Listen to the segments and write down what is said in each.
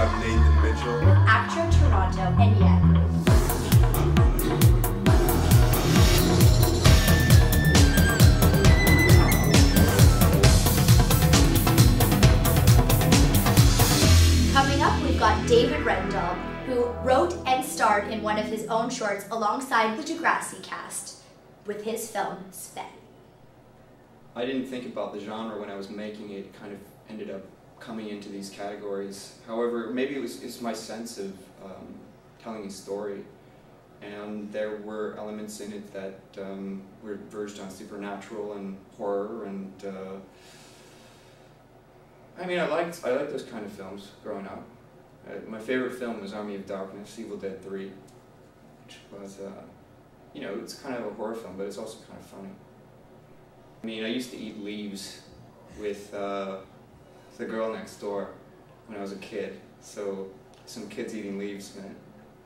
I'm Nathan Mitchell. With Actro Toronto and Yeah Group. Coming up, we've got David Rendall, who wrote and starred in one of his own shorts alongside the Degrassi cast with his film, Sven. I didn't think about the genre when I was making it. It kind of ended up coming into these categories. However, maybe it's my sense of telling a story, and there were elements in it that were verged on supernatural and horror, and I mean, I liked those kind of films growing up. My favorite film was Army of Darkness, Evil Dead 3, which was, you know, it's kind of a horror film, but it's also kind of funny. I mean, I used to eat leaves with the girl next door when I was a kid. So some kids eating leaves, man,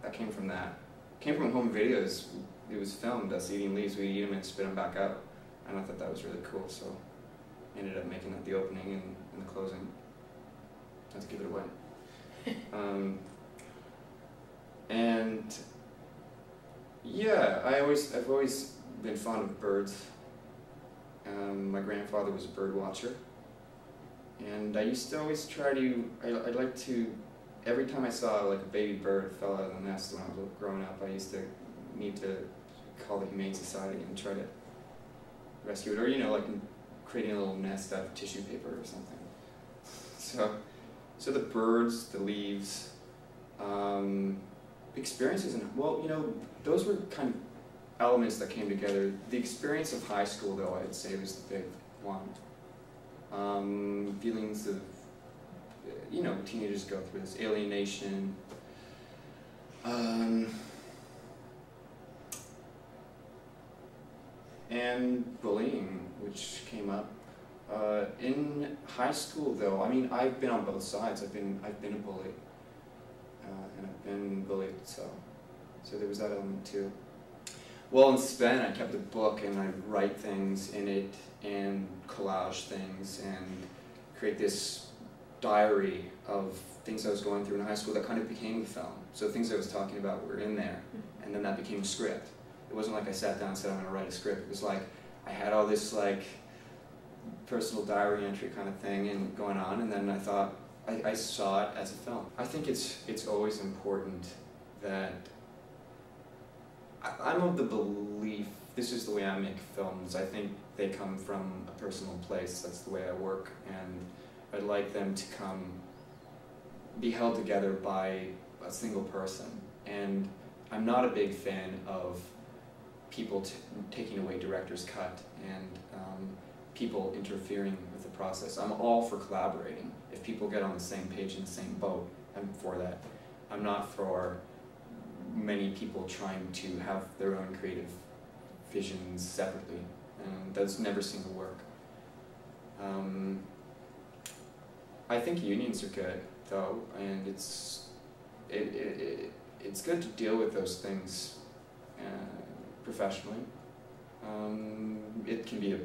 that came from that. It came from home videos. It was filmed us eating leaves. We'd eat them and spit them back out. And I thought that was really cool, so I ended up making that the opening and the closing. Not to give it away. And yeah, I've always been fond of birds. My grandfather was a bird watcher, and I used to always try to, I'd like to, every time I saw like a baby bird fell out of the nest when I was growing up, I used to need to call the Humane Society and try to rescue it, or you know, like creating a little nest out of tissue paper or something. So the birds, the leaves, experiences, and well, you know, those were kind of elements that came together. The experience of high school, though, I'd say was the big one. Feelings of, you know, teenagers go through this alienation, and bullying, which came up. In high school, though, I mean, I've been on both sides. I've been a bully, and I've been bullied, so there was that element too. Well, in Sven, I kept a book and I'd write things in it and collage things and create this diary of things I was going through in high school that kind of became the film. So things I was talking about were in there, and then that became a script. It wasn't like I sat down and said I'm going to write a script. It was like I had all this like personal diary entry kind of thing and going on, and then I thought I saw it as a film. I think it's always important that I'm of the belief, this is the way I make films, I think they come from a personal place, that's the way I work, and I'd like them to be held together by a single person. And I'm not a big fan of people taking away director's cut and people interfering with the process. I'm all for collaborating. If people get on the same page in the same boat, I'm for that. I'm not for many people trying to have their own creative visions separately, and those never seem to work. I think unions are good, though, and it's good to deal with those things professionally. It can be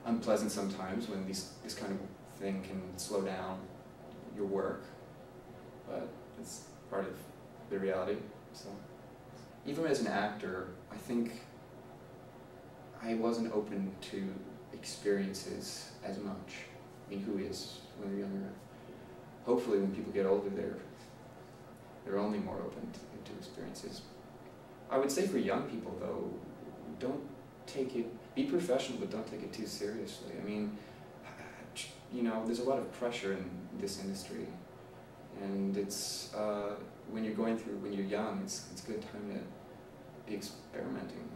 unpleasant sometimes when this kind of thing can slow down your work, but it's part of the reality. So even as an actor, I think I wasn't open to experiences as much. I mean, who is when they're younger? Hopefully when people get older, they're only more open to experiences. I would say for young people, though, don't take it, be professional, but don't take it too seriously. I mean, you know, there's a lot of pressure in this industry, and it's when you're young, it's a good time to be experimenting,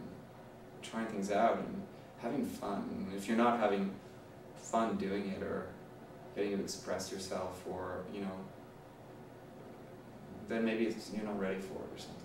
trying things out, and having fun. And if you're not having fun doing it, or getting to express yourself, or you know, then maybe you're not ready for it or something.